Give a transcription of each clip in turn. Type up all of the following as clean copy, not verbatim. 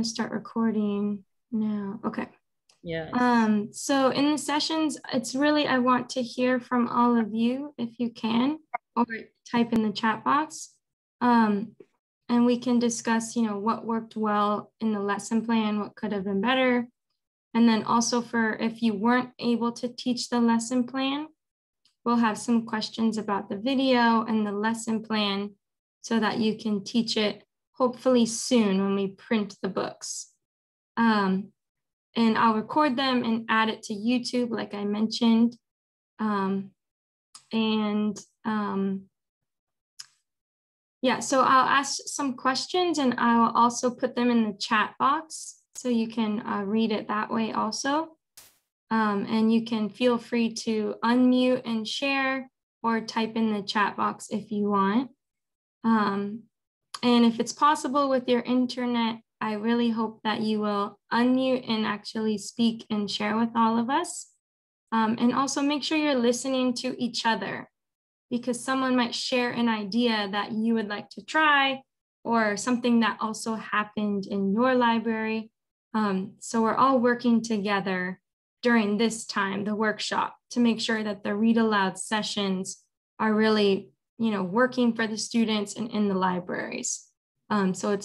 to start recording now. Okay. Yes. So in the sessions, it's really, I want to hear from all of you if you can, or type in the chat box. And we can discuss, what worked well in the lesson plan, what could have been better. And then also for if you weren't able to teach the lesson plan, we'll have some questions about the video and the lesson plan so that you can teach it hopefully soon when we print the books. And I'll record them and add it to YouTube, like I mentioned. Yeah, so I'll ask some questions and I'll also put them in the chat box so you can read it that way also. And you can feel free to unmute and share or type in the chat box if you want. And if it's possible with your internet, I really hope that you will unmute and actually speak and share with all of us. And also make sure you're listening to each other, because someone might share an idea that you would like to try or something that also happened in your library. So we're all working together during this time, the workshop, to make sure that the read aloud sessions are really, working for the students and in the libraries. So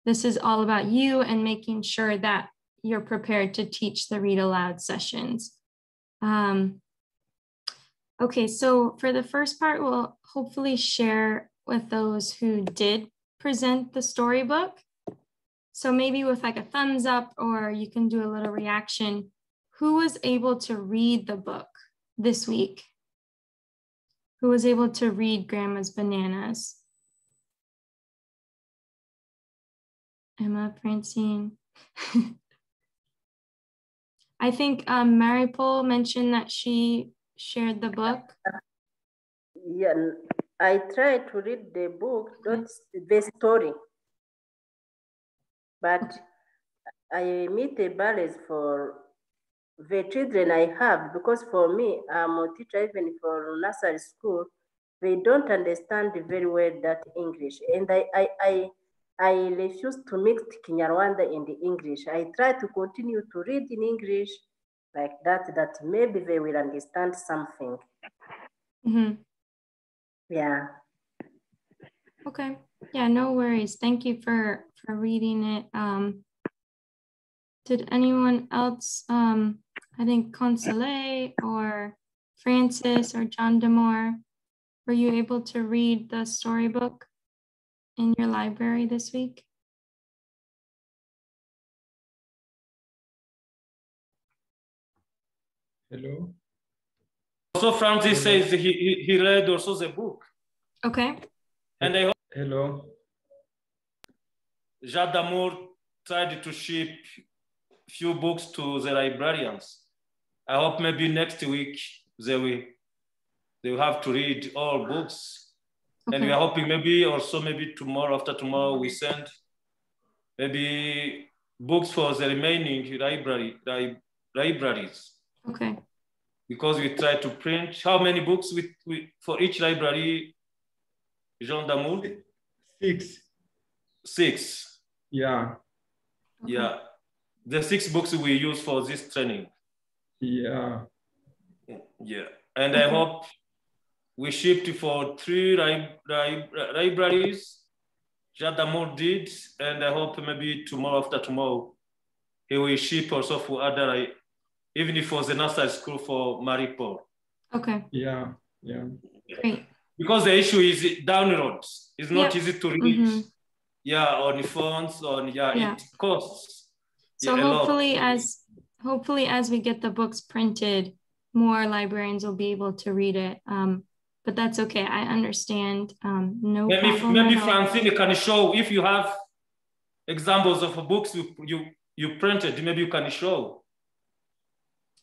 this is all about you and making sure that you're prepared to teach the read aloud sessions. Okay, so for the first part, we'll hopefully share with those who did present the storybook. So maybe with like a thumbs up, or you can do a little reaction. Who was able to read the book this week? Who was able to read Grandma's Bananas? Emma, Francine. I think Maripol mentioned that she shared the book. Yeah, I tried to read the book, not the story. But I meet the barriers for the children I have, because for me, I'm a teacher even for nursery school. They don't understand very well that English. And I refuse to mix Kinyarwanda and the English. I try to continue to read in English like that maybe they will understand something. Mm-hmm. Yeah. Okay. Yeah, no worries. Thank you for reading it. Did anyone else, I think Consolee or Francis or John Demore, were you able to read the storybook in your library this week? Hello. Also, Francis says he read also the book. Okay. And I hope Hello. Jacques Damour tried to ship few books to the librarians. I hope maybe next week they will have to read all books. Okay. And we are hoping maybe tomorrow, after tomorrow, we send maybe books for the remaining libraries. Okay. Because we try to print how many books for each library, Jean Damour? 6. 6. Yeah. Okay. Yeah. The 6 books we use for this training. Yeah. Yeah. And I hope we shipped for 3 libraries. Jean Damour did, and I hope maybe tomorrow, after tomorrow, he will ship also for other, even if for the nursery school for Maripol. Okay. Yeah. Yeah. Great. Because the issue is downloads. It's not easy to read. Mm-hmm. Yeah, on phones, it costs. So hopefully as we get the books printed, more librarians will be able to read it. But that's okay. I understand. No problem. Maybe Francine can show, if you have examples of books you printed, maybe you can show.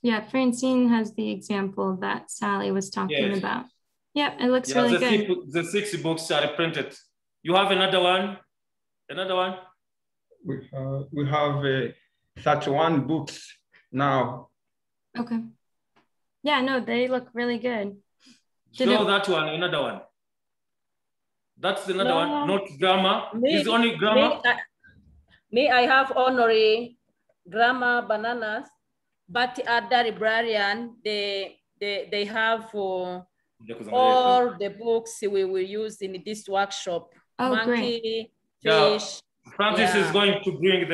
Yeah, Francine has the example that Sally was talking about. Yeah, it looks really good. The 6 books are printed. You have another one? Another one? We have 31 books now. Okay. Yeah, no, they look really good. Show that one, another one. That's another one, not grammar. It's only grammar. Me, I have honorary, grammar, bananas, but at the librarian, they have all the books we will use in this workshop. Oh, Monkey, great. fish. Francis is going to bring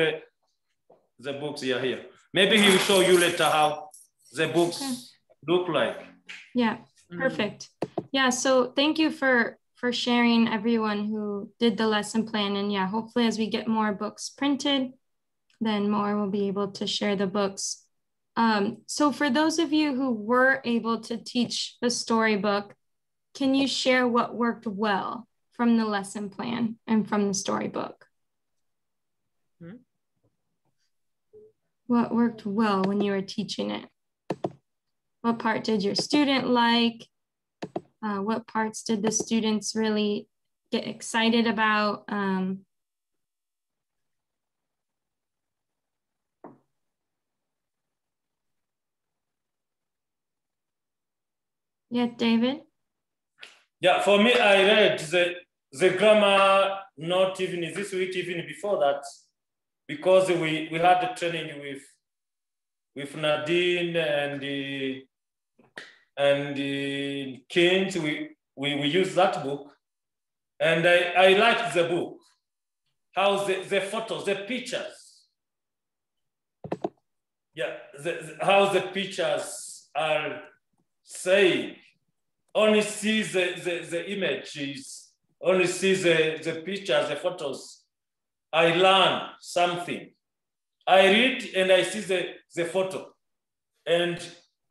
the books here. Maybe he will show you later how the books look like. Yeah, perfect. Yeah, so thank you for sharing, everyone who did the lesson plan. And yeah, hopefully as we get more books printed, then more will be able to share the books. So for those of you who were able to teach the storybook, can you share what worked well from the lesson plan and from the storybook? What worked well when you were teaching it? What part did your student like? What parts did the students really get excited about? Yeah, David? Yeah, for me, I read the grammar not even this week, even before that, because we had the training with Nadine and Kent. We used that book, and I liked the book. How the photos, the pictures. Yeah, how the pictures are saying. Only see the images, only see the pictures, the photos. I learn something. I read and I see the photo. And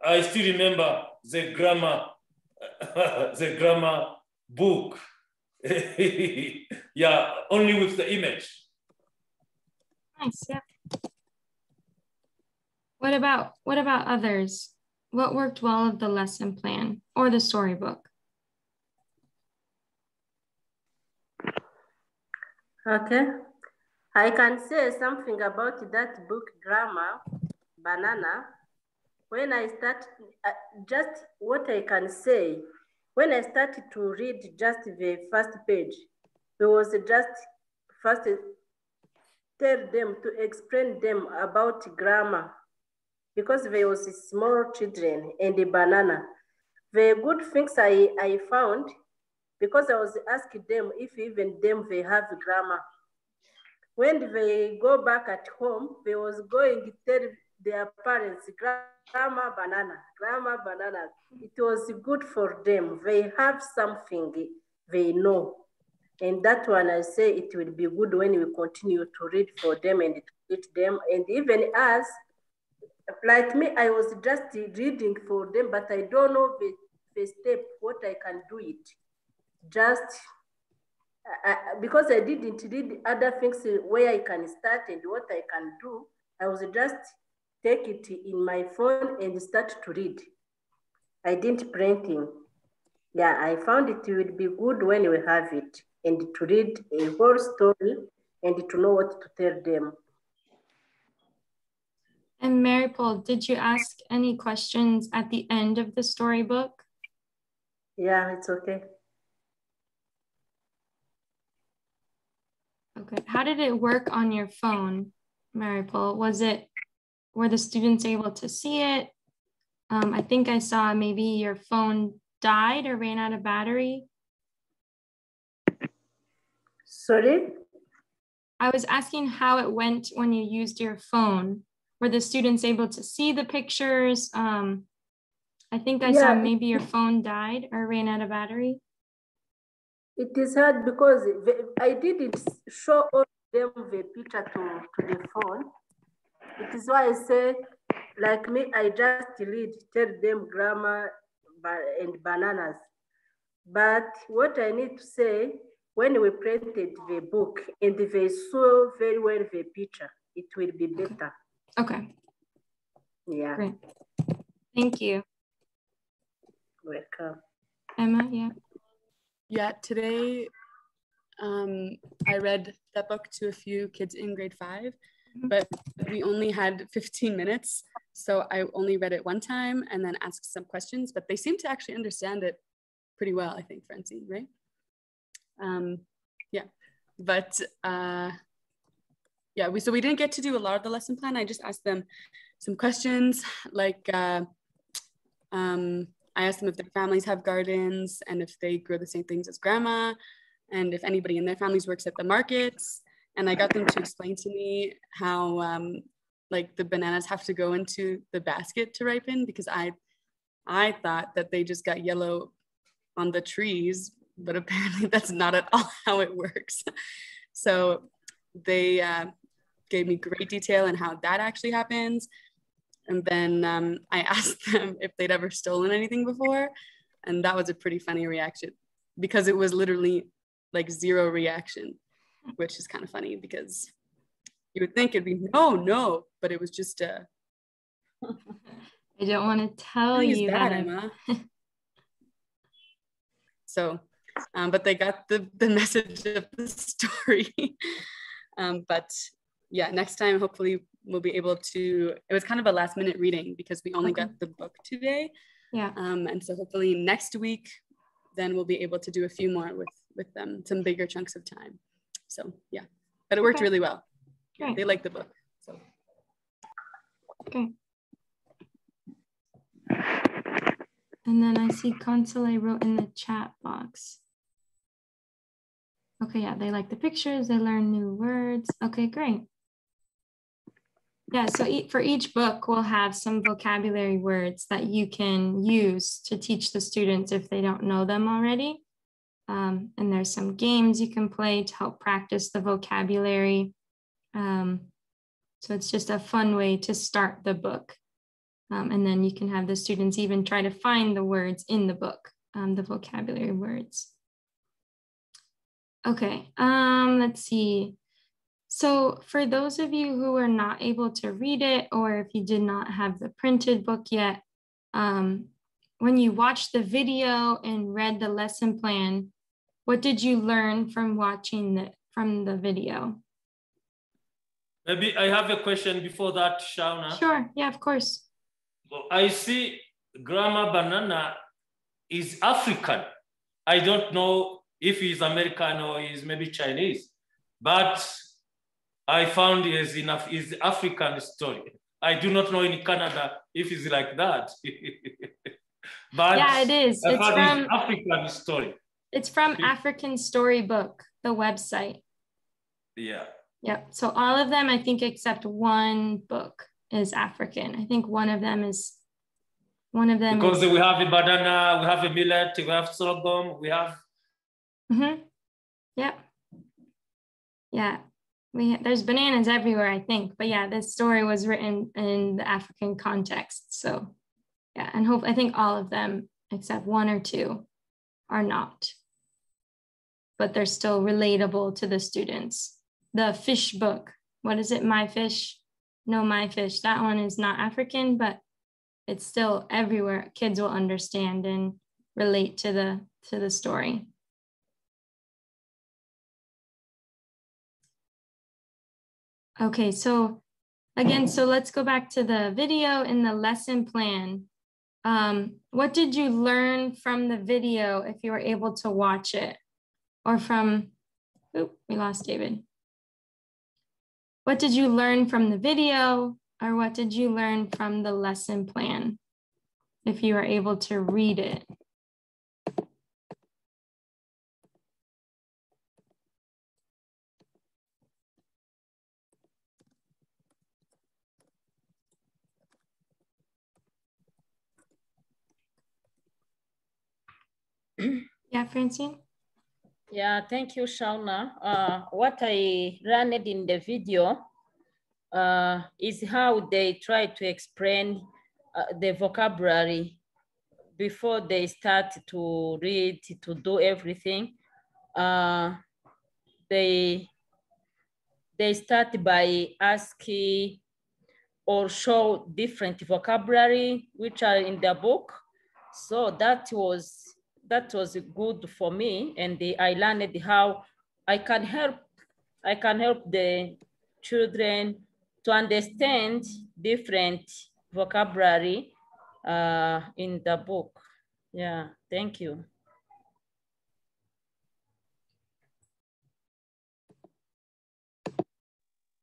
I still remember the grammar, the grammar book. Yeah, only with the image. Nice, yeah. What about others? What worked well of the lesson plan or the storybook? Okay. I can say something about that book, Grammar, Banana. When I start, just what I can say, when I started to read just the first page, it was just first tell them to explain them about grammar, because there was small children and the banana. The good things I found, because I was asking them if even them they have grammar. When they go back at home, they was going to tell their parents, grammar banana, grammar banana. It was good for them. They have something they know. And that one, I say it will be good when we continue to read for them and to teach them. And even us, like me, I was just reading for them, but I don't know the step, what I can do it. Just because I didn't read other things where I can start and what I can do, I was just take it in my phone and start to read. I didn't printing. Yeah, I found it would be good when we have it and to read a whole story and to know what to tell them. And Mary Paul, did you ask any questions at the end of the storybook? Yeah, it's okay. Okay, how did it work on your phone, Mary Paul? Were the students able to see it? I think I saw maybe your phone died or ran out of battery. Sorry? I was asking how it went when you used your phone. Were the students able to see the pictures? I think I saw maybe your phone died or ran out of battery. It is hard because I didn't show all them the picture to the phone. It is why I say, like me, I just tell them grammar and bananas. But what I need to say, when we printed the book and they saw very well the picture, it will be better. Okay. Yeah. Great. Thank you. Welcome. Emma, yeah. Yeah, today I read that book to a few kids in grade 5, but we only had 15 minutes. So I only read it one time and then asked some questions, but they seem to actually understand it pretty well, I think, Francine, right? Yeah, but yeah, so we didn't get to do a lot of the lesson plan. I just asked them some questions, like I asked them if their families have gardens and if they grow the same things as grandma, and if anybody in their families works at the markets. And I got them to explain to me how like the bananas have to go into the basket to ripen, because I thought that they just got yellow on the trees, but apparently that's not at all how it works. So they gave me great detail on how that actually happens. And then I asked them if they'd ever stolen anything before. And that was a pretty funny reaction, because it was literally like zero reaction, which is kind of funny because you would think it'd be no, but it was just I don't want to tell you that, that. Emma. So, but they got the message of the story. But yeah, next time, hopefully we'll be able to, it was kind of a last minute reading because we only got the book today. Yeah. And so hopefully next week, then we'll be able to do a few more with them, some bigger chunks of time. So yeah, but it worked really well. Great. They liked the book. So. Okay. And then I see Console wrote in the chat box. Okay, yeah, they like the pictures, they learn new words. Okay, great. Yeah, so for each book, we'll have some vocabulary words that you can use to teach the students if they don't know them already. And there's some games you can play to help practice the vocabulary. So it's just a fun way to start the book. And then you can have the students even try to find the words in the book, the vocabulary words. Okay, let's see. So for those of you who are not able to read it, or if you did not have the printed book yet, when you watched the video and read the lesson plan, what did you learn from watching from the video? Maybe I have a question before that, Shauna. Sure, yeah, of course. I see Grandma Banana is African. I don't know if he's American or he's maybe Chinese, but I found is enough is African story. I do not know in Canada if it's like that. But yeah, it is. I it's from African story. It's from African Storybook, the website. Yeah. Yep. So all of them, I think, except one book is African. I think one of them is. Because we have a banana, we have a millet, we have sorghum, we have. Mm-hmm. Yep. Yeah. There's bananas everywhere, I think. But yeah, this story was written in the African context. So yeah, and I think all of them, except one or two, are not. But they're still relatable to the students. The fish book, what is it? My Fish? No, My Fish. That one is not African, but it's still everywhere. Kids will understand and relate to the story. Okay, so again, so let's go back to the video in the lesson plan. What did you learn from the video if you were able to watch it? Or from, we lost David. What did you learn from the video, or what did you learn from the lesson plan if you were able to read it? Yeah, Francine? Yeah, thank you, Shauna. What I learned in the video is how they try to explain the vocabulary before they start to read, to do everything. They start by asking or show different vocabulary which are in the book. So that was good for me, and I learned how I can help the children to understand different vocabulary in the book. Yeah, thank you.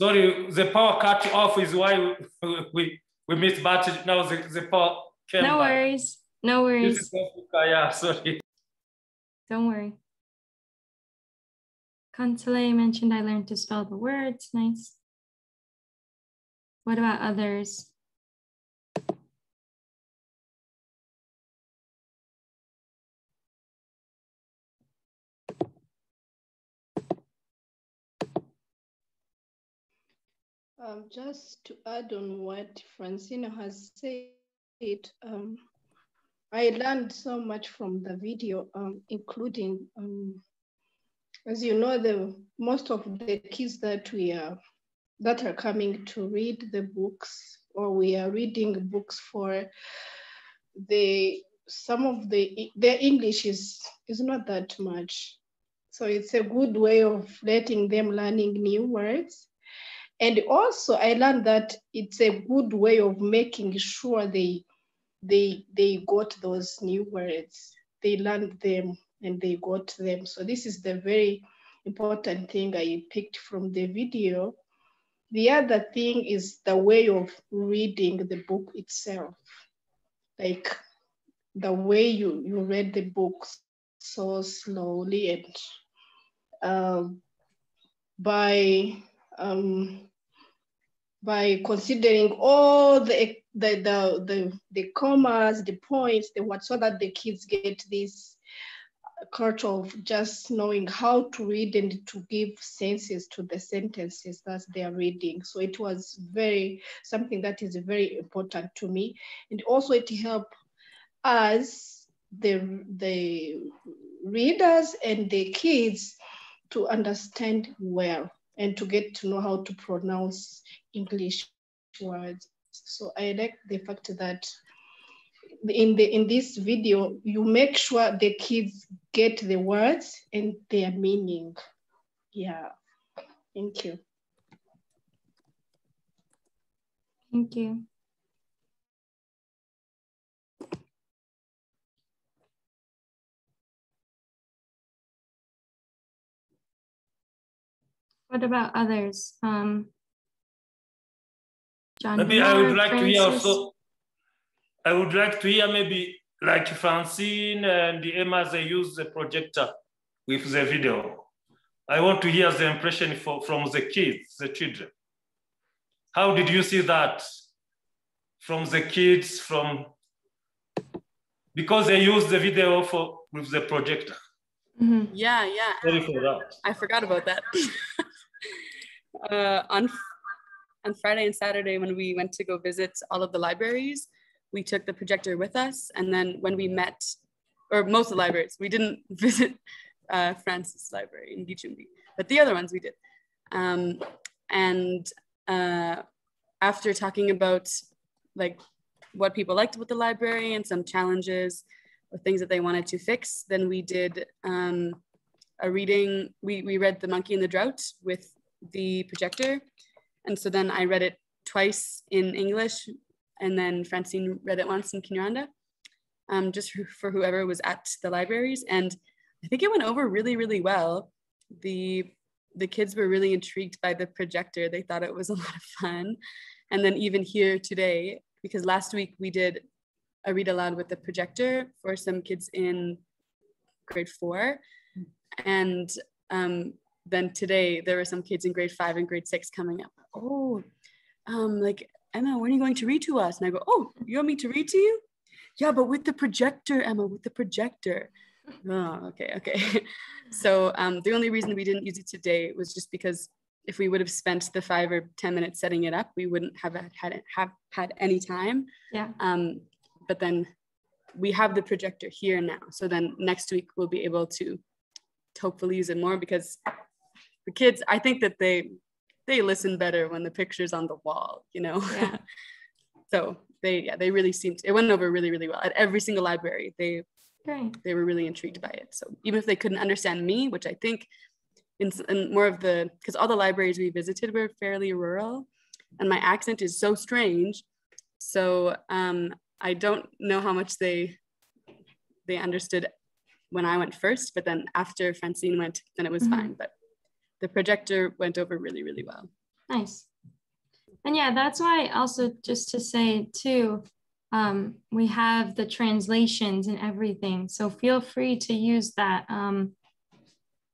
Sorry, the power cut off is why we missed, but now the power came No back. worries. No This is worries. Africa, yeah, sorry. Don't worry. Kantale mentioned I learned to spell the words. Nice. What about others? Just to add on what Francina has said, I learned so much from the video, including, as you know, most of the kids that are coming to read the books, or we are reading books for, some of their English is not that much. So it's a good way of letting them learning new words. And also I learned that it's a good way of making sure they got those new words. They learned them and they got them. So this is the very important thing I picked from the video. The other thing is the way of reading the book itself. Like the way you read the book so slowly, and by considering all the commas, the points, the what, so that the kids get this culture of just knowing how to read and to give senses to the sentences that they are reading. So it was something that is very important to me. And also it helped us, the readers and the kids, to understand well and to get to know how to pronounce English words. So I like the fact that in this video, you make sure the kids get the words and their meaning. Yeah, thank you. Thank you. What about others? John Maybe Bernard, I would like Francis. to hear also, I would like to hear maybe like Francine and Emma, they use the projector with the video. I want to hear the impression from the kids, the children. How did you see that from the kids, because they use the video with the projector? Mm-hmm. Yeah. Sorry for that. I forgot about that. On Friday and Saturday, when we went to go visit all of the libraries, we took the projector with us. And then when we met, or most of the libraries, we didn't visit Francis Library in Gicumbi, but the other ones we did. After talking about like what people liked about the library and some challenges or things that they wanted to fix, then we did a reading. We read The Monkey and the Drought with the projector. And so then I read it twice in English, and then Francine read it once in Kinyarwanda, just for whoever was at the libraries. And I think it went over really, really well. The kids were really intrigued by the projector. They thought it was a lot of fun. And then even here today, because last week we did a read aloud with the projector for some kids in grade 4. And then today there were some kids in grade 5 and grade 6 coming up. Oh, like, Emma, when are you going to read to us? And I go, oh, you want me to read to you? Yeah, but with the projector, Emma, with the projector. Oh, okay. So the only reason we didn't use it today was just because if we would have spent the 5 or 10 minutes setting it up, we wouldn't have had any time. Yeah. But then we have the projector here now. So then next week we'll be able to hopefully use it more, because the kids, I think that they listen better when the picture's on the wall, you know? Yeah. So they really seemed, it went over really, really well at every single library. They were really intrigued by it. So even if they couldn't understand me, which I think in more of because all the libraries we visited were fairly rural and my accent is so strange. So I don't know how much they understood when I went first, but then after Francine went, then it was fine. But the projector went over really, really well. Nice. And yeah, that's why also just to say too, we have the translations and everything. So feel free to use that.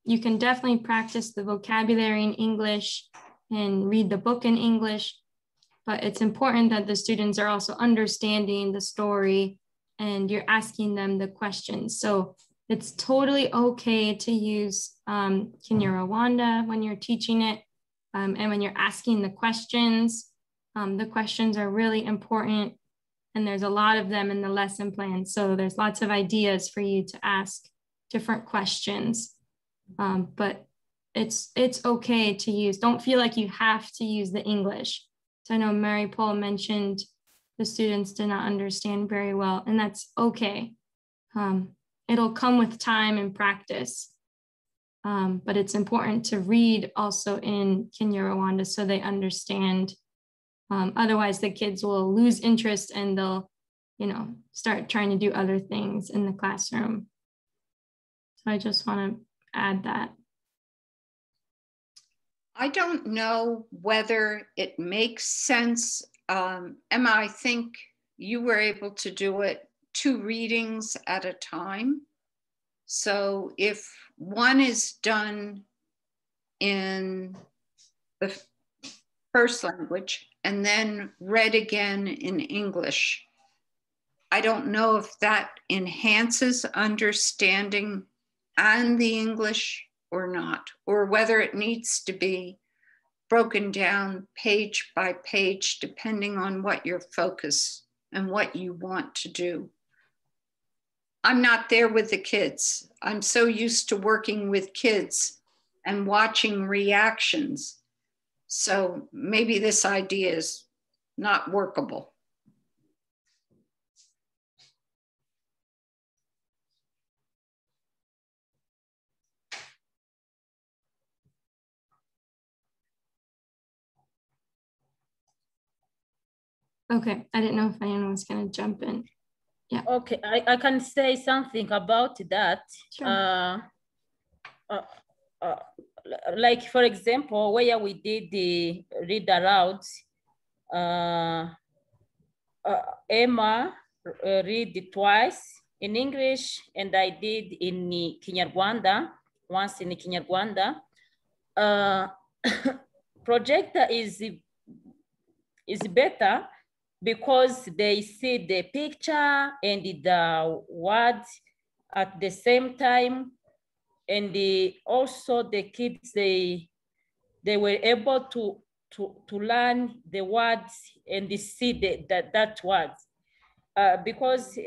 You can definitely practice the vocabulary in English and read the book in English, but it's important that the students are also understanding the story and you're asking them the questions. So it's totally okay to use Kinyarwanda when you're teaching it. And when you're asking the questions are really important. And there's a lot of them in the lesson plan. So there's lots of ideas for you to ask different questions. But it's okay to use, don't feel like you have to use the English. So I know Mary Paul mentioned the students did not understand very well, and that's okay. It'll come with time and practice. But it's important to read also in Kinyarwanda so they understand. Otherwise, the kids will lose interest and they'll, start trying to do other things in the classroom. So I just want to add that. I don't know whether it makes sense. Emma, I think you were able to do it 2 readings at a time. So if one is done in the first language and then read again in English, I don't know if that enhances understanding and the English or not, or whether it needs to be broken down page by page, depending on what your focus and what you want to do. I'm not there with the kids. I'm so used to working with kids and watching reactions. So maybe this idea is not workable. Okay, I didn't know if anyone was going to jump in. Yeah. Okay, I can say something about that. Sure. Like, for example, where we did the read aloud, Emma read it twice in English, and I did in Kinyarwanda, once in Kinyarwanda. Projector is better because they see the picture and the words at the same time. And also the kids, they were able to learn the words and see that words. Because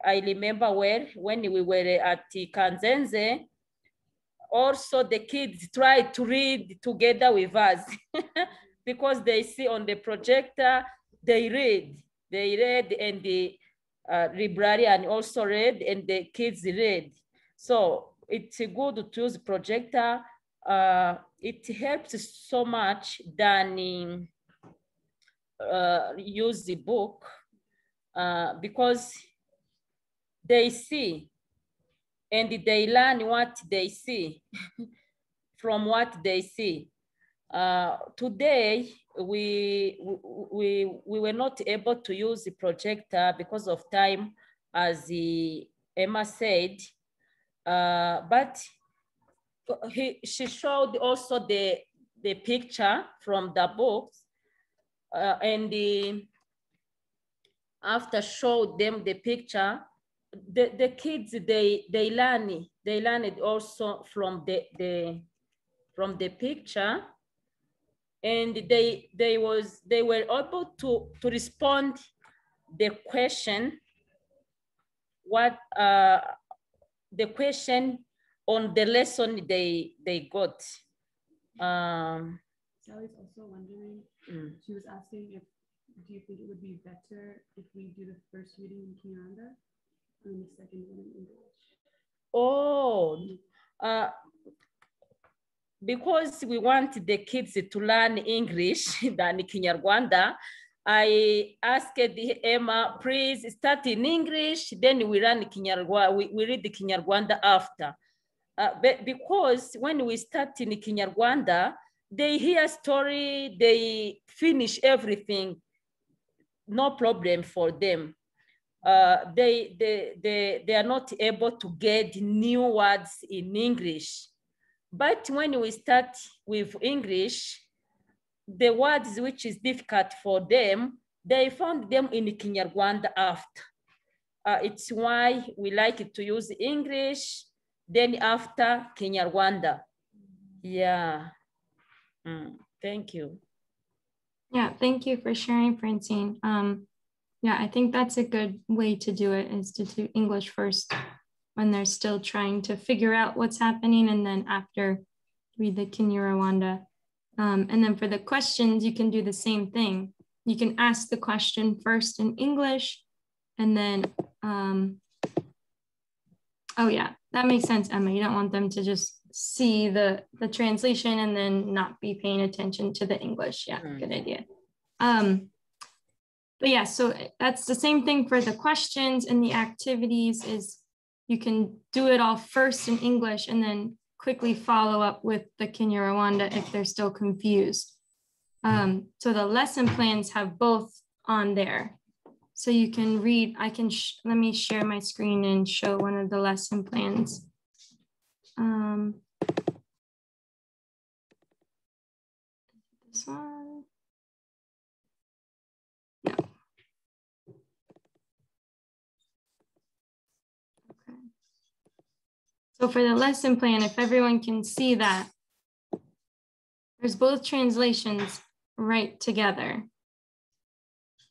I remember well, when we were at Kanzenze, also the kids tried to read together with us because they see on the projector, they read and the librarian also read and the kids read. So it's good to use projector. It helps so much than use the book because they see and they learn what they see from what they see. Today, we were not able to use the projector because of time, as Emma said, but she showed also the picture from the books, and after showed them the picture, the kids they learn it also from the picture. And they were able to respond the question, what the question on the lesson they got. Sally's also wondering, she was asking do you think it would be better if we do the first reading in Kinyarwanda and the second one in English? Oh, because we want the kids to learn English than Kinyarwanda, I asked Emma, please start in English, then we learn Kinyarwanda, we read the Kinyarwanda after. But because when we start in Kinyarwanda, they hear story, they finish everything, no problem for them. They are not able to get new words in English. But when we start with English, the words which is difficult for them, they found them in Kinyarwanda after. It's why we like to use English, then after Kinyarwanda. Yeah. Thank you. Yeah, thank you for sharing, Francine. Yeah, I think that's a good way to do it, is to do English first when they're still trying to figure out what's happening, and then after read the Kinyarwanda. And then for the questions, you can do the same thing. You can ask the question first in English, and then, oh yeah, that makes sense, Emma. You don't want them to just see the translation and then not be paying attention to the English. Yeah, good idea. But yeah, so that's the same thing for the questions and the activities. Is you can do it all first in English and then quickly follow up with the Kinyarwanda if they're still confused. So the lesson plans have both on there. So you can read, let me share my screen and show one of the lesson plans. This one. No. Okay. So for the lesson plan, if everyone can see that, there's both translations right together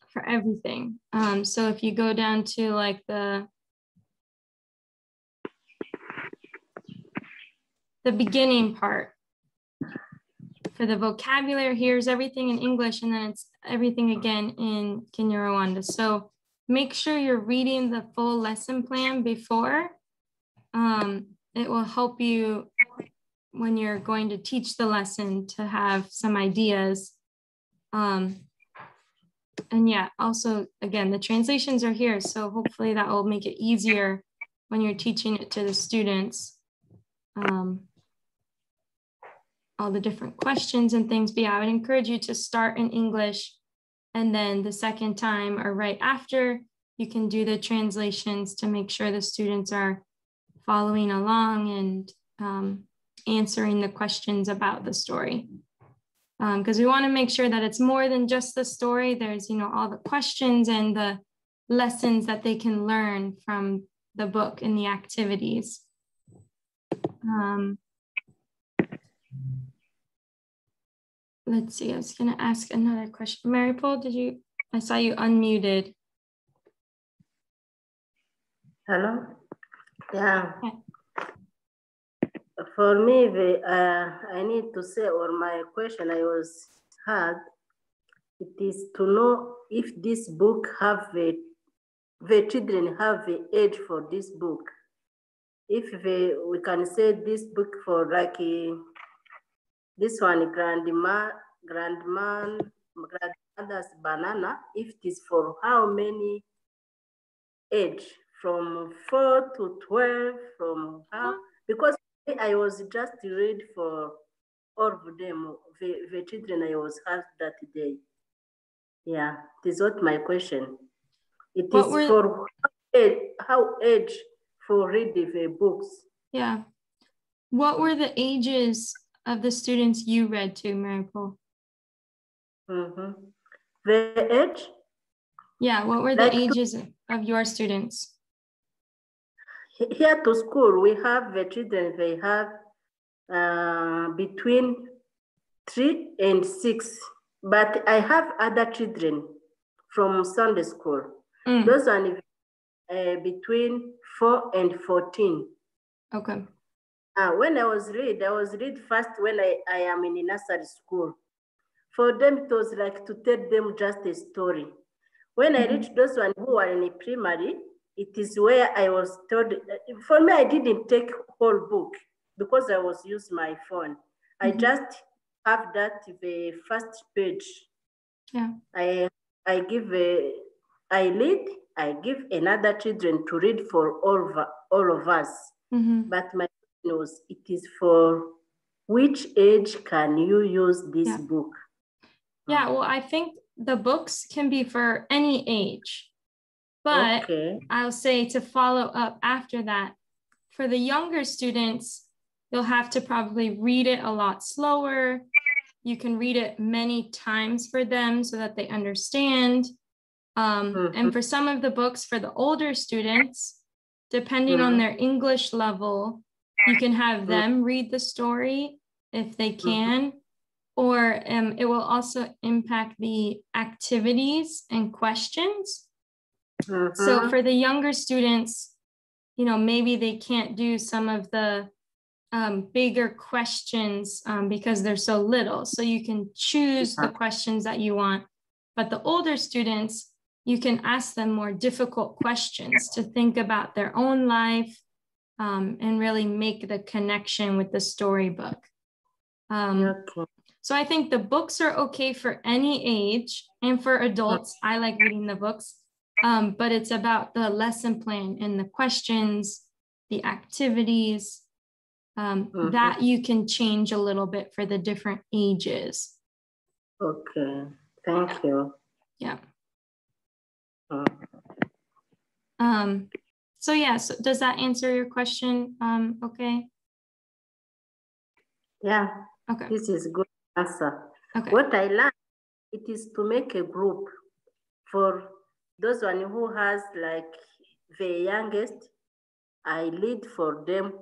for everything. So if you go down to like the beginning part, for the vocabulary, here's everything in English, and then it's everything again in Kinyarwanda. So make sure you're reading the full lesson plan before. It will help you when you're going to teach the lesson to have some ideas. And yeah, also, again, the translations are here. So hopefully that will make it easier when you're teaching it to the students. All the different questions and things. But yeah, I would encourage you to start in English, and then the second time or right after, you can do the translations to make sure the students are following along and answering the questions about the story. Because we want to make sure that it's more than just the story. There's, all the questions and the lessons that they can learn from the book and the activities. Let's see, I was going to ask another question. Mary-Paul, I saw you unmuted. Hello? Yeah. Okay. For me, I need to say, or my question I had, it is to know if this book the children have the age for this book. If we can say this book for like this one, grandmother's banana, if it is for how many age, from 4 to 12, from how, because I was just read for all of them, the children I was asked that day. Yeah, this is what my question. It is for how age for reading the books. Yeah. What were the ages of the students you read to, Mary-Paul? The age? Yeah, what were the ages of your students? Here to school, we have the children, they have between 3 and 6, but I have other children from Sunday school. Those are between 4 and 14. Okay. When I was read first when I am in a nursery school. For them, it was like to tell them just a story. When I reached those one who are in primary, it is where I was told, for me, I didn't take whole book because I was using my phone. I just have that the first page. Yeah. I give another children to read for all of us. But my question was, it is for which age can you use this book? Yeah, well, I think the books can be for any age, but I'll say to follow up after that, for the younger students, you'll have to probably read it a lot slower. You can read it many times for them so that they understand. And for some of the books for the older students, depending on their English level, you can have them read the story if they can, or it will also impact the activities and questions. So for the younger students, you know, maybe they can't do some of the bigger questions because they're so little. So you can choose the questions that you want. But the older students, you can ask them more difficult questions to think about their own life and really make the connection with the storybook. So I think the books are okay for any age, and for adults, I like reading the books, but it's about the lesson plan and the questions, the activities, that you can change a little bit for the different ages. Okay, thank you. Yeah. So yeah, so does that answer your question? Okay. Yeah. Okay. This is good answer. Okay. What I learned, it is to make a group for those one who has like the youngest, I lead for them,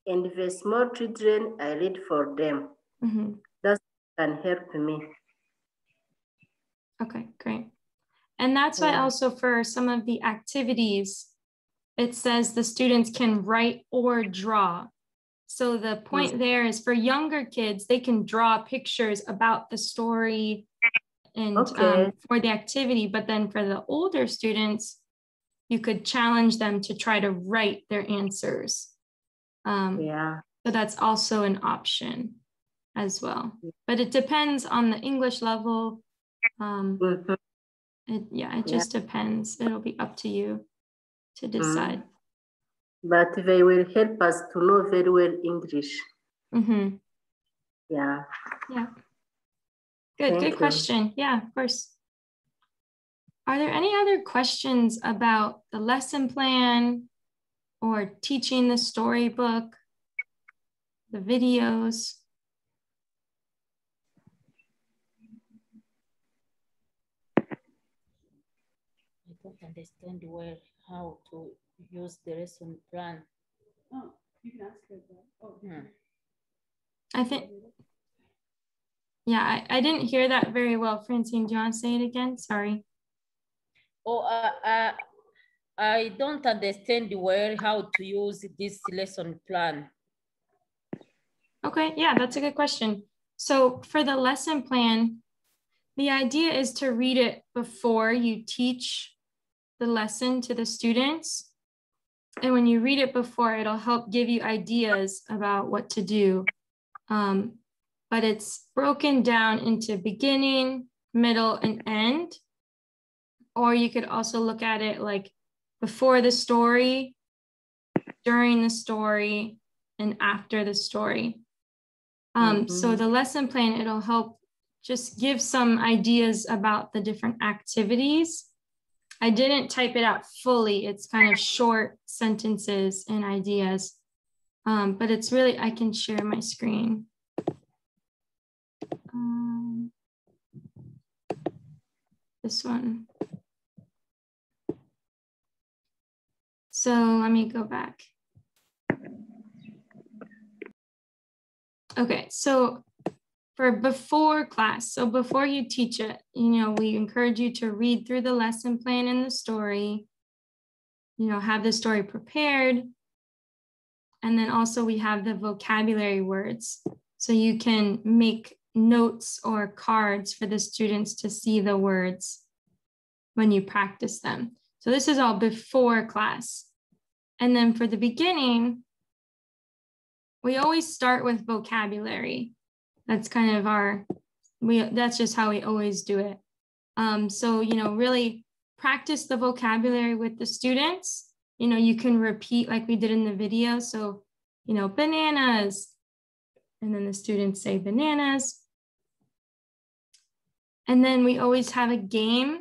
and the small children, I read for them. That can help me. Okay, great. And that's why also for some of the activities, it says the students can write or draw. So the point there is for younger kids, they can draw pictures about the story and for the activity, but then for the older students, you could challenge them to try to write their answers. So that's also an option as well. But it depends on the English level. It just depends. It'll be up to you to decide. But they will help us to know very well English. Yeah. Yeah. Good question. Yeah, of course. Are there any other questions about the lesson plan or teaching the storybook, the videos? I don't understand well how to use the lesson plan. Oh, you can ask her that. Oh. I think, yeah, I didn't hear that very well. Francine, do you want to say it again? Sorry. Oh, I don't understand well how to use this lesson plan. Okay, yeah, that's a good question. So for the lesson plan, the idea is to read it before you teach the lesson to the students. And when you read it before, it'll help give you ideas about what to do. But it's broken down into beginning, middle, and end. Or you could also look at it like before the story, during the story, and after the story. So the lesson plan, it'll help just give some ideas about the different activities. I didn't type it out fully. It's kind of short sentences and ideas, but it's really, I can share my screen. This one. So let me go back. Okay, so for before class, so before you teach it, you know, we encourage you to read through the lesson plan and the story, you know, have the story prepared. And then also we have the vocabulary words. So you can make notes or cards for the students to see the words when you practice them. So this is all before class. And then for the beginning, we always start with vocabulary. That's kind of that's just how we always do it. So, you know, really practice the vocabulary with the students. You know, you can repeat like we did in the video. So, you know, bananas, And then the students say bananas. And then we always have a game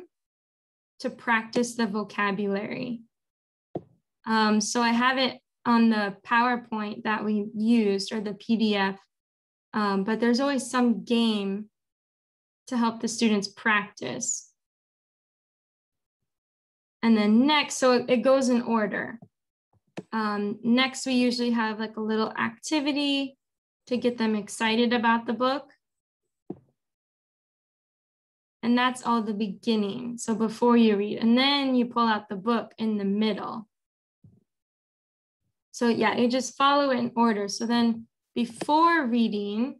to practice the vocabulary. So I have it on the PowerPoint that we used or the PDF, but there's always some game to help the students practice. And then next, so it goes in order. Next, we usually have like a little activity to get them excited about the book. And that's all the beginning. So before you read, and then you pull out the book in the middle. So yeah, you just follow it in order. So then before reading,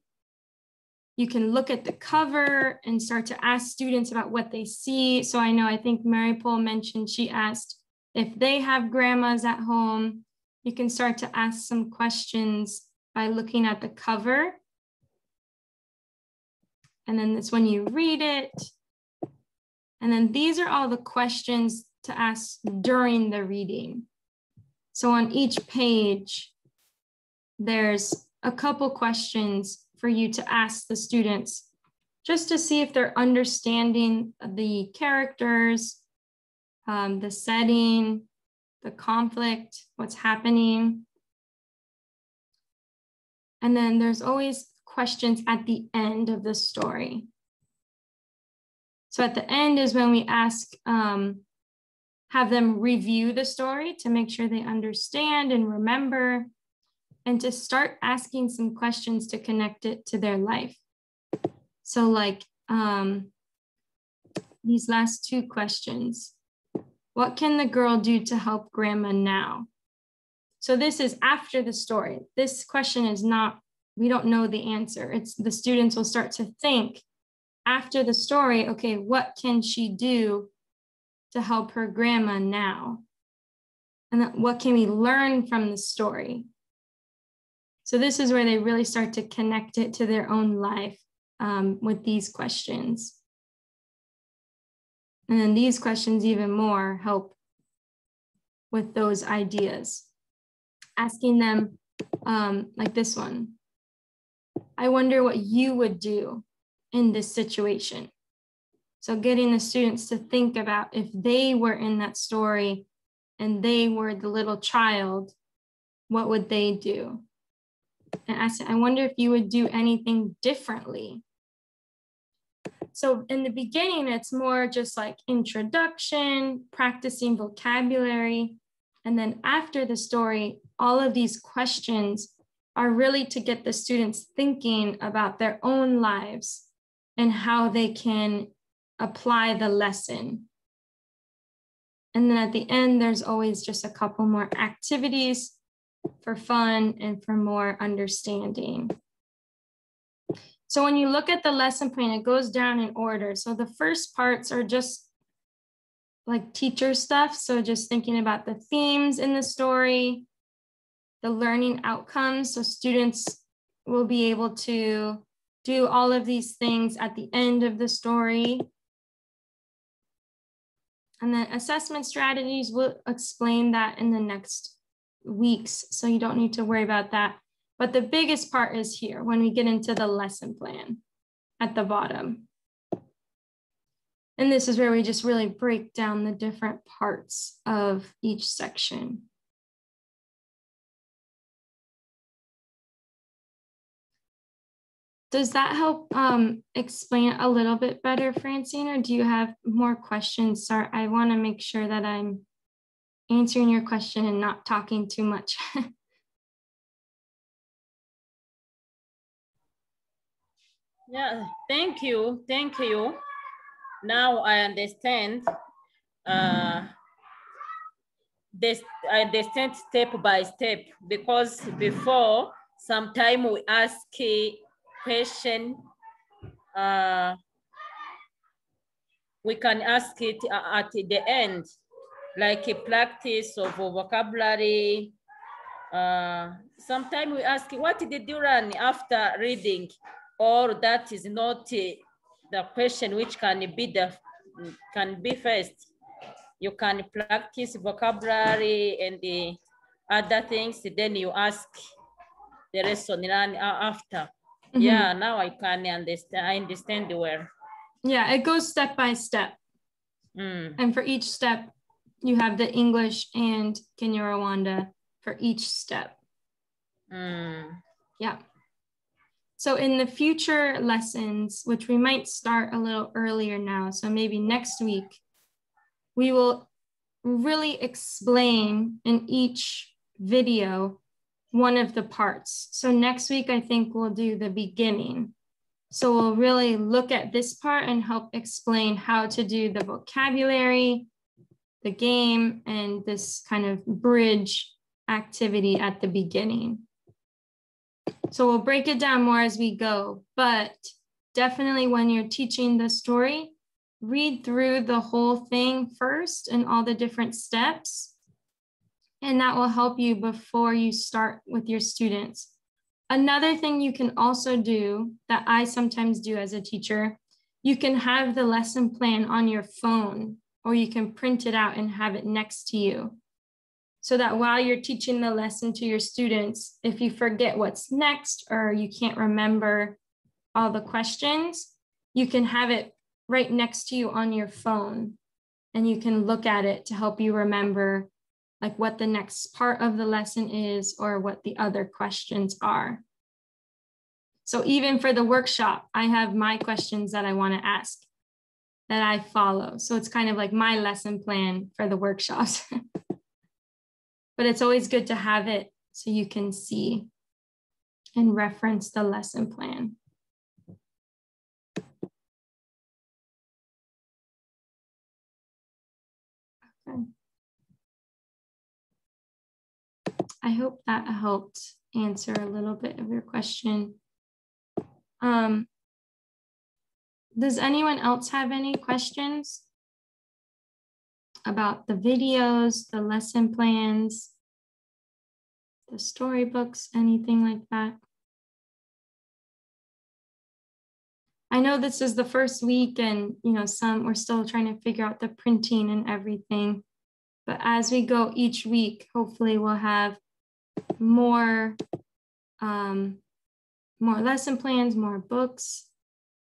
you can look at the cover and start to ask students about what they see. So I know, I think Mary Paul mentioned, she asked if they have grandmas at home. You can start to ask some questions by looking at the cover. And then that's when you read it. And then these are all the questions to ask during the reading. So on each page, there's a couple questions for you to ask the students just to see if they're understanding the characters, the setting, the conflict, what's happening. And then there's always questions at the end of the story. So at the end is when we ask, have them review the story to make sure they understand and remember, and to start asking some questions to connect it to their life. So like these last two questions. What can the girl do to help grandma now? So this is after the story. This question is not, we don't know the answer. It's the students will start to think after the story, okay, what can she do to help her grandma now? And then what can we learn from the story? So this is where they really start to connect it to their own life with these questions. And then these questions even more help with those ideas. Asking them like this one, I wonder what you would do in this situation. So getting the students to think about if they were in that story and they were the little child, what would they do? And I said, I wonder if you would do anything differently. So in the beginning, it's more just like introduction, practicing vocabulary. And then after the story, all of these questions are really to get the students thinking about their own lives and how they can apply the lesson. And then at the end, there's always just a couple more activities for fun and for more understanding. So when you look at the lesson plan, it goes down in order. So the first parts are just like teacher stuff. So just thinking about the themes in the story, the learning outcomes. So students will be able to do all of these things at the end of the story. And then assessment strategies, we'll explain that in the next weeks. So you don't need to worry about that. But the biggest part is here when we get into the lesson plan at the bottom. And this is where we just really break down the different parts of each section. Does that help explain a little bit better, Francine, or do you have more questions? Sorry, I want to make sure that I'm answering your question and not talking too much. Yeah, thank you. Thank you. Now I understand. I understand step by step, because before, sometime we ask a question, we can ask it at the end, like a practice of vocabulary. Sometimes we ask, what did you learn after reading? Or that is not the question which can be first. You can practice vocabulary and the other things, then you ask the lesson run after. Mhm. Yeah, now I can understand. I understand well. Yeah, it goes step by step. And for each step, you have the English and Kinyarwanda for each step. Yeah. So in the future lessons, which we might start a little earlier now, so maybe next week, we will really explain in each video one of the parts. So next week, I think we'll do the beginning. So we'll really look at this part and help explain how to do the vocabulary, the game, and this kind of bridge activity at the beginning. So we'll break it down more as we go, but definitely when you're teaching the story, read through the whole thing first and all the different steps. And that will help you before you start with your students. Another thing you can also do that I sometimes do as a teacher, you can have the lesson plan on your phone, or you can print it out and have it next to you. So that while you're teaching the lesson to your students, if you forget what's next or you can't remember all the questions, you can have it right next to you on your phone, and you can look at it to help you remember like what the next part of the lesson is or what the other questions are. So even for the workshop, I have my questions that I want to ask that I follow. So it's kind of like my lesson plan for the workshops. But it's always good to have it so you can see and reference the lesson plan. Okay. I hope that helped answer a little bit of your question. Does anyone else have any questions about the videos, the lesson plans, the storybooks, anything like that? I know this is the first week and we're still trying to figure out the printing and everything, but as we go each week, hopefully we'll have more lesson plans, more books,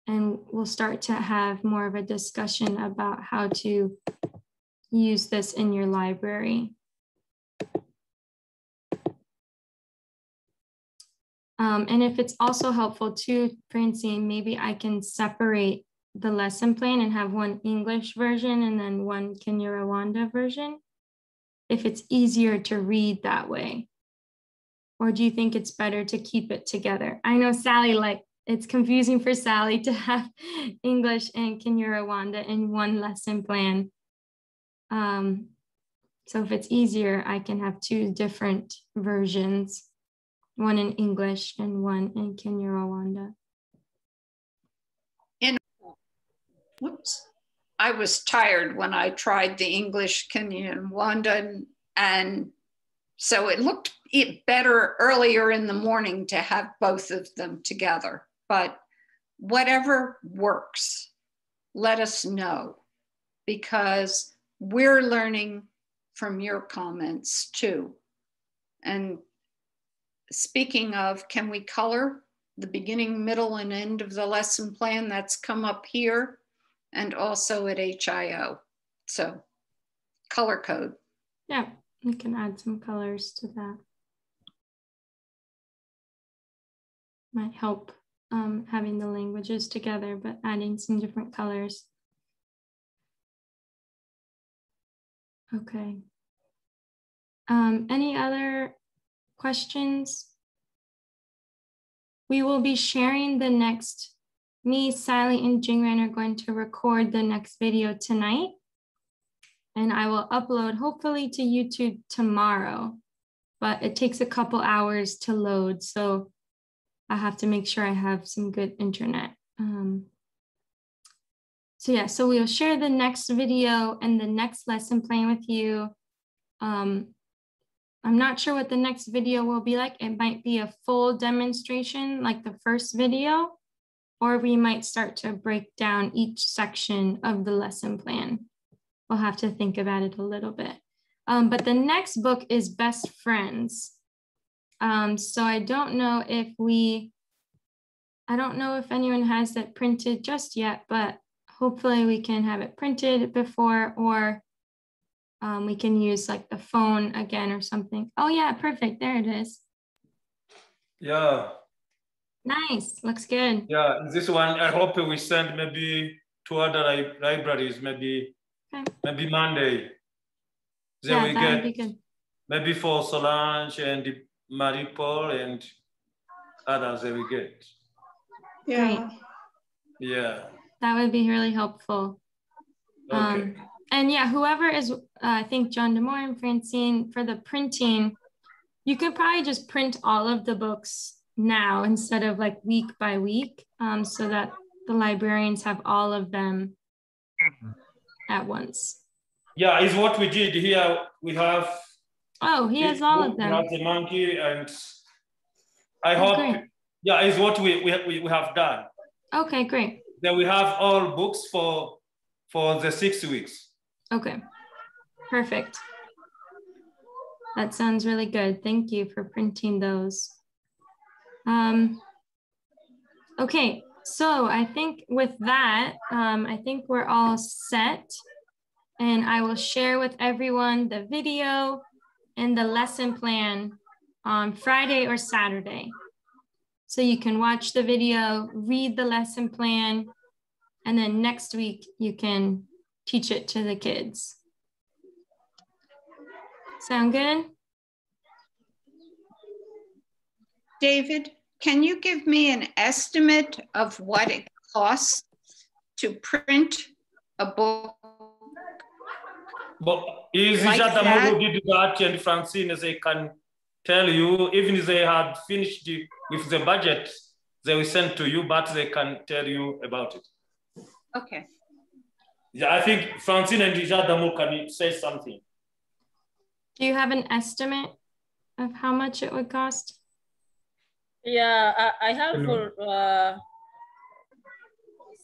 and we'll start to have more of a discussion about how to use this in your library. And if it's also helpful too, Francine, maybe I can separate the lesson plan and have one English version and then one Kinyarwanda version, if it's easier to read that way. Or do you think it's better to keep it together? I know Sally, it's confusing for Sally to have English and Kinyarwanda in one lesson plan. So if it's easier, I can have two different versions, one in English and one in Kinyarwanda. Whoops. I was tired when I tried the English Kinyarwanda, and so it looked better earlier in the morning to have both of them together. But whatever works, let us know, because we're learning from your comments too. And speaking of, can we color the beginning, middle, and end of the lesson plan? That's come up here and also at HIO. So color code. Yeah, we can add some colors to that. Might help having the languages together, but adding some different colors. Okay. Any other questions? We will be sharing the next, me, Sally, and Jingran are going to record the next video tonight. And I will upload hopefully to YouTube tomorrow, but it takes a couple hours to load. So I have to make sure I have some good internet. So we'll share the next video and the next lesson plan with you. I'm not sure what the next video will be like. It might be a full demonstration like the first video, or we might start to break down each section of the lesson plan. We'll have to think about it a little bit. But the next book is Best Friends. So I don't know if anyone has that printed just yet, but hopefully we can have it printed before, or we can use like the phone again or something. Oh yeah, perfect. There it is. Yeah. Nice, looks good. Yeah, this one, I hope we send maybe to other libraries, maybe Monday. Then Yeah, we that would get be good. maybe for Solange and Marie Paul and others that we get. Great. Yeah. That would be really helpful. Okay. And yeah, whoever is, I think John DeMore and Francine, for the printing, you could probably just print all of the books now instead of like week by week, so that the librarians have all of them at once. Yeah, it's what we did here. We have. Oh, he has all of them. We have the monkey, and I hope. Great. Yeah, it's what we have done. Okay, great. Then we have all books for the 6 weeks. Okay, perfect. That sounds really good. Thank you for printing those. Okay, so I think with that, I think we're all set, and I will share with everyone the video and the lesson plan on Friday or Saturday. So you can watch the video, read the lesson plan, and then next week you can teach it to the kids. Sound good? David, can you give me an estimate of what it costs to print a book? But is like that who did that, and Francine, they can tell you, even if they had finished with the budget, they will send to you, but they can tell you about it. Okay. Yeah, I think Francine and Jadamu can say something. Do you have an estimate of how much it would cost? Yeah, I have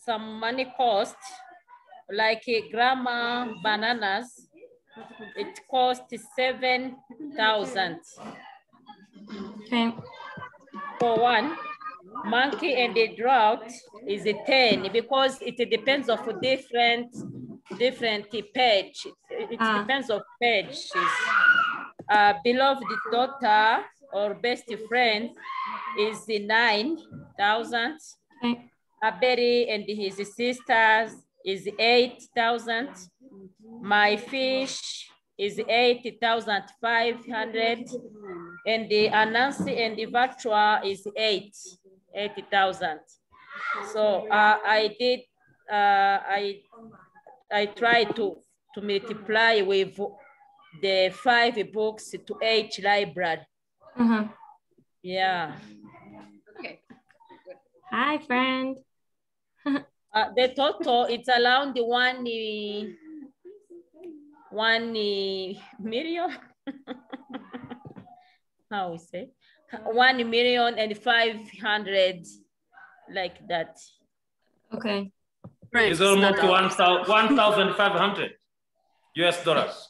some money cost, like grandma bananas. It costs 7,000. Okay. For one, monkey and the drought is 10, because it depends of different page. It depends of pages. Beloved daughter or best friend is 9,000. Okay. Berry and his sisters is 8,000. My fish is 8,500, and the Anansi and the Virtua is 80,000. So I tried to multiply with the 5 books to each library. Yeah. Okay. Hi, friend. The total, it's around the 1 million. How we say? 1,500,000, like that. Okay. Right. It's almost 1,500 US dollars.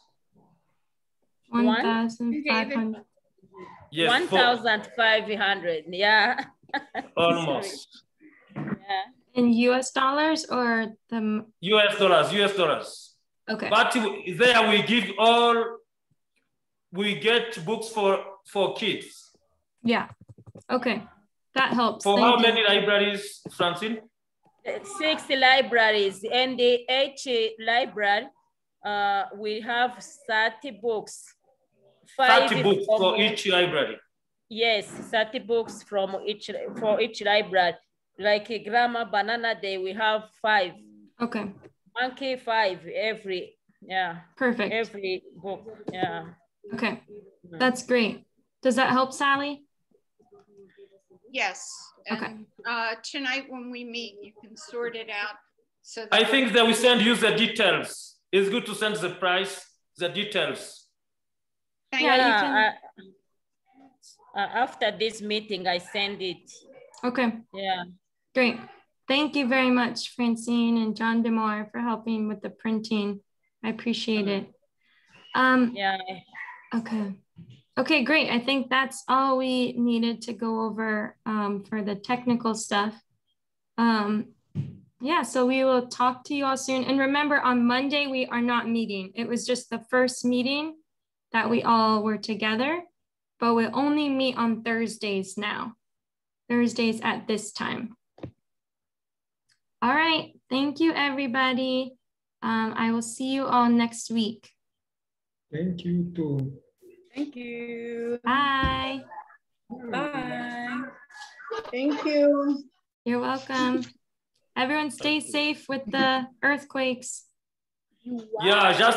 1,500. Yes, 1,500. Yeah. Almost. Yeah. In US dollars or the US dollars. Okay. But there we get books for kids. Yeah. Okay. That helps. For how many libraries, Francine? 6 libraries, and each library we have 30 books. 30 books for each library. Yes, 30 books for each library. Like Grammar Banana Day, we have 5. Okay. Monkey 5 every, yeah. Perfect. Every book, yeah. Okay, that's great. Does that help, Sally? Yes. And, okay. Tonight when we meet, you can sort it out. So I think that we send you the details. It's good to send the price, the details. Thank you. Yeah, after this meeting, I send it. Okay. Yeah. Great. Thank you very much, Francine and John DeMore, for helping with the printing. I appreciate it. Yeah. Okay. Okay, great. I think that's all we needed to go over for the technical stuff. Yeah, so we will talk to you all soon. And remember, on Monday, we are not meeting. It was just the first meeting that we all were together, but we'll only meet on Thursdays now. Thursdays at this time. All right, thank you, everybody. I will see you all next week. Thank you too. Thank you. Bye. Bye. Thank you. You're welcome. Everyone stay safe with the earthquakes. Yeah, just